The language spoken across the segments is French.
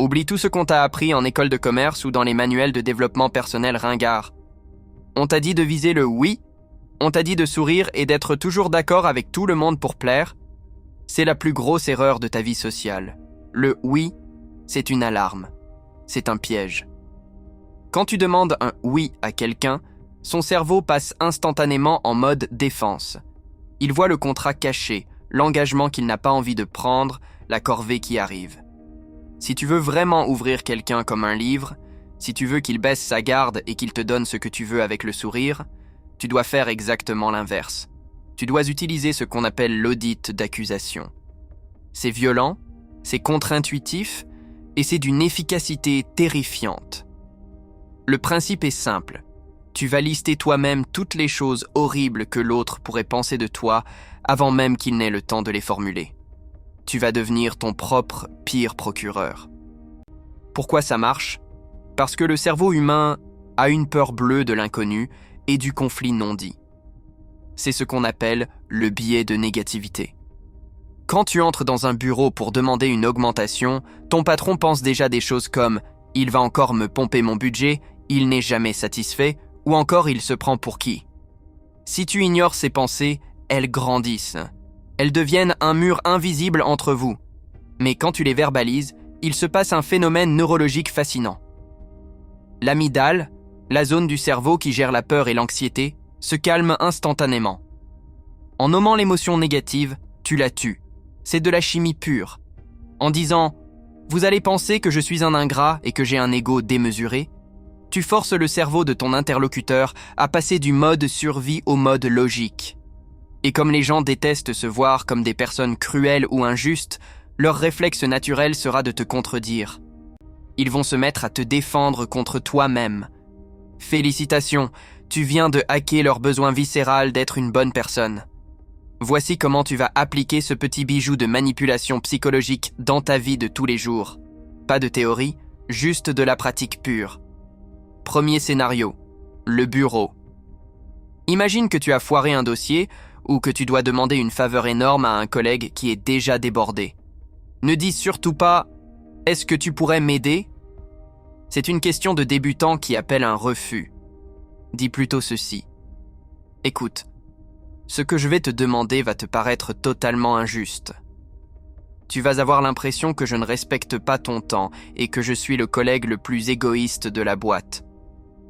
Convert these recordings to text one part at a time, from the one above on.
Oublie tout ce qu'on t'a appris en école de commerce ou dans les manuels de développement personnel ringards. On t'a dit de viser le oui, on t'a dit de sourire et d'être toujours d'accord avec tout le monde pour plaire. C'est la plus grosse erreur de ta vie sociale. Le oui, c'est une alarme. C'est un piège. Quand tu demandes un oui à quelqu'un, son cerveau passe instantanément en mode défense. Il voit le contrat caché, l'engagement qu'il n'a pas envie de prendre, la corvée qui arrive. Si tu veux vraiment ouvrir quelqu'un comme un livre, si tu veux qu'il baisse sa garde et qu'il te donne ce que tu veux avec le sourire, tu dois faire exactement l'inverse. Tu dois utiliser ce qu'on appelle l'audit d'accusation. C'est violent, c'est contre-intuitif et c'est d'une efficacité terrifiante. Le principe est simple. Tu vas lister toi-même toutes les choses horribles que l'autre pourrait penser de toi avant même qu'il n'ait le temps de les formuler. Tu vas devenir ton propre pire procureur. Pourquoi ça marche ? Parce que le cerveau humain a une peur bleue de l'inconnu et du conflit non dit. C'est ce qu'on appelle le biais de négativité. Quand tu entres dans un bureau pour demander une augmentation, ton patron pense déjà des choses comme « il va encore me pomper mon budget »,« il n'est jamais satisfait » ou encore « il se prend pour qui ». Si tu ignores ces pensées, elles grandissent. Elles deviennent un mur invisible entre vous. Mais quand tu les verbalises, il se passe un phénomène neurologique fascinant. L'amygdale, la zone du cerveau qui gère la peur et l'anxiété, se calme instantanément. En nommant l'émotion négative, tu la tues. C'est de la chimie pure. En disant « vous allez penser que je suis un ingrat et que j'ai un ego démesuré », tu forces le cerveau de ton interlocuteur à passer du mode survie au mode logique. Et comme les gens détestent se voir comme des personnes cruelles ou injustes, leur réflexe naturel sera de te contredire. Ils vont se mettre à te défendre contre toi-même. Félicitations, tu viens de hacker leur besoin viscéral d'être une bonne personne. Voici comment tu vas appliquer ce petit bijou de manipulation psychologique dans ta vie de tous les jours. Pas de théorie, juste de la pratique pure. Premier scénario, le bureau. Imagine que tu as foiré un dossier ou que tu dois demander une faveur énorme à un collègue qui est déjà débordé. Ne dis surtout pas « Est-ce que tu pourrais m'aider ?» C'est une question de débutant qui appelle un refus. Dis plutôt ceci. Écoute, ce que je vais te demander va te paraître totalement injuste. Tu vas avoir l'impression que je ne respecte pas ton temps et que je suis le collègue le plus égoïste de la boîte.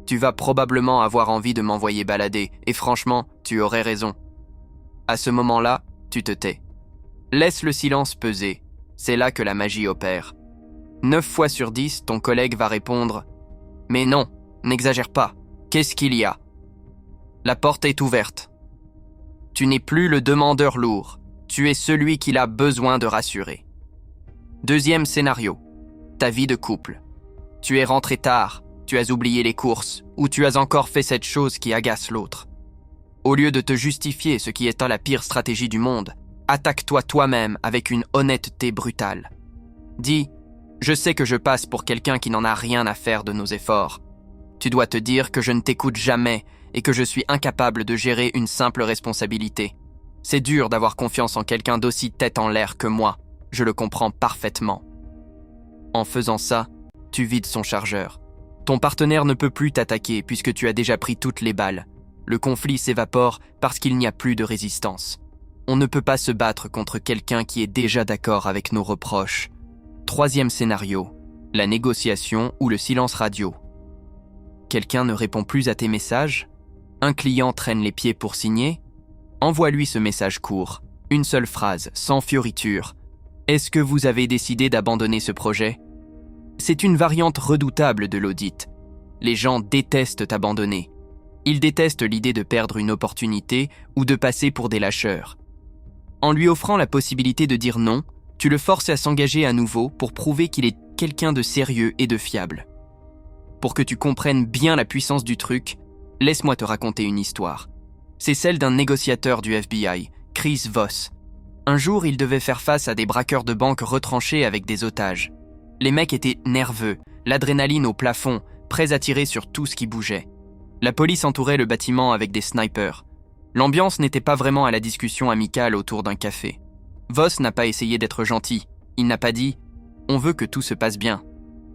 Tu vas probablement avoir envie de m'envoyer balader, et franchement, tu aurais raison. À ce moment-là, tu te tais. Laisse le silence peser, c'est là que la magie opère. 9 fois sur 10, ton collègue va répondre « Mais non, n'exagère pas, qu'est-ce qu'il y a ?» La porte est ouverte. Tu n'es plus le demandeur lourd, tu es celui qu'il a besoin de rassurer. Deuxième scénario, ta vie de couple. Tu es rentré tard, tu as oublié les courses, ou tu as encore fait cette chose qui agace l'autre. Au lieu de te justifier, ce qui est la pire stratégie du monde, attaque-toi toi-même avec une honnêteté brutale. Dis « Je sais que je passe pour quelqu'un qui n'en a rien à faire de nos efforts. » Tu dois te dire que je ne t'écoute jamais et que je suis incapable de gérer une simple responsabilité. C'est dur d'avoir confiance en quelqu'un d'aussi tête en l'air que moi, je le comprends parfaitement. En faisant ça, tu vides son chargeur. Ton partenaire ne peut plus t'attaquer puisque tu as déjà pris toutes les balles. Le conflit s'évapore parce qu'il n'y a plus de résistance. On ne peut pas se battre contre quelqu'un qui est déjà d'accord avec nos reproches. Troisième scénario, la négociation ou le silence radio. Quelqu'un ne répond plus à tes messages? Un client traîne les pieds pour signer? Envoie-lui ce message court, une seule phrase, sans fioriture. Est-ce que vous avez décidé d'abandonner ce projet? C'est une variante redoutable de l'audit. Les gens détestent abandonner. Ils détestent l'idée de perdre une opportunité ou de passer pour des lâcheurs. En lui offrant la possibilité de dire non, tu le forces à s'engager à nouveau pour prouver qu'il est quelqu'un de sérieux et de fiable. Pour que tu comprennes bien la puissance du truc, laisse-moi te raconter une histoire. C'est celle d'un négociateur du FBI, Chris Voss. Un jour, il devait faire face à des braqueurs de banque retranchés avec des otages. Les mecs étaient nerveux, l'adrénaline au plafond, prêts à tirer sur tout ce qui bougeait. La police entourait le bâtiment avec des snipers. L'ambiance n'était pas vraiment à la discussion amicale autour d'un café. Voss n'a pas essayé d'être gentil. Il n'a pas dit « On veut que tout se passe bien ».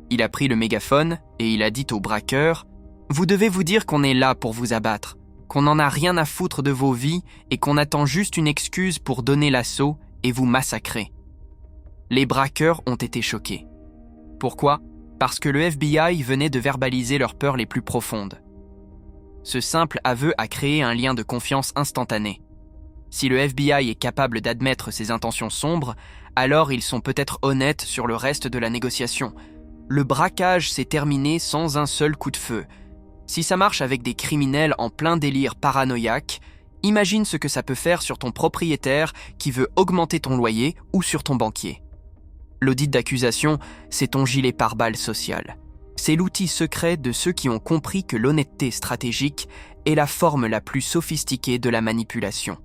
Il a pris le mégaphone et il a dit aux braqueurs « Vous devez vous dire qu'on est là pour vous abattre, qu'on n'en a rien à foutre de vos vies et qu'on attend juste une excuse pour donner l'assaut et vous massacrer. » Les braqueurs ont été choqués. Pourquoi ? Parce que le FBI venait de verbaliser leurs peurs les plus profondes. Ce simple aveu a créé un lien de confiance instantané. Si le FBI est capable d'admettre ses intentions sombres, alors ils sont peut-être honnêtes sur le reste de la négociation. Le braquage s'est terminé sans un seul coup de feu. Si ça marche avec des criminels en plein délire paranoïaque, imagine ce que ça peut faire sur ton propriétaire qui veut augmenter ton loyer ou sur ton banquier. L'audit d'accusation, c'est ton gilet pare-balles social. C'est l'outil secret de ceux qui ont compris que l'honnêteté stratégique est la forme la plus sophistiquée de la manipulation.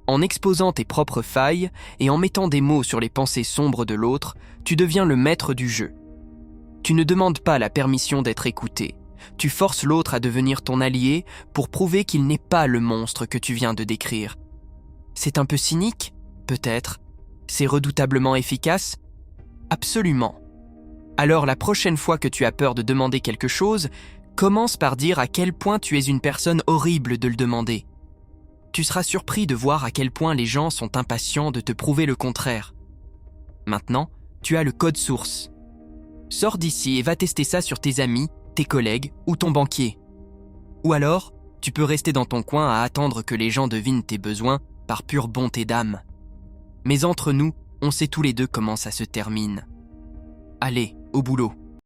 En exposant tes propres failles et en mettant des mots sur les pensées sombres de l'autre, tu deviens le maître du jeu. Tu ne demandes pas la permission d'être écouté. Tu forces l'autre à devenir ton allié pour prouver qu'il n'est pas le monstre que tu viens de décrire. C'est un peu cynique ? Peut-être. C'est redoutablement efficace ? Absolument. Alors la prochaine fois que tu as peur de demander quelque chose, commence par dire à quel point tu es une personne horrible de le demander. Tu seras surpris de voir à quel point les gens sont impatients de te prouver le contraire. Maintenant, tu as le code source. Sors d'ici et va tester ça sur tes amis, tes collègues ou ton banquier. Ou alors, tu peux rester dans ton coin à attendre que les gens devinent tes besoins par pure bonté d'âme. Mais entre nous, on sait tous les deux comment ça se termine. Allez, au boulot.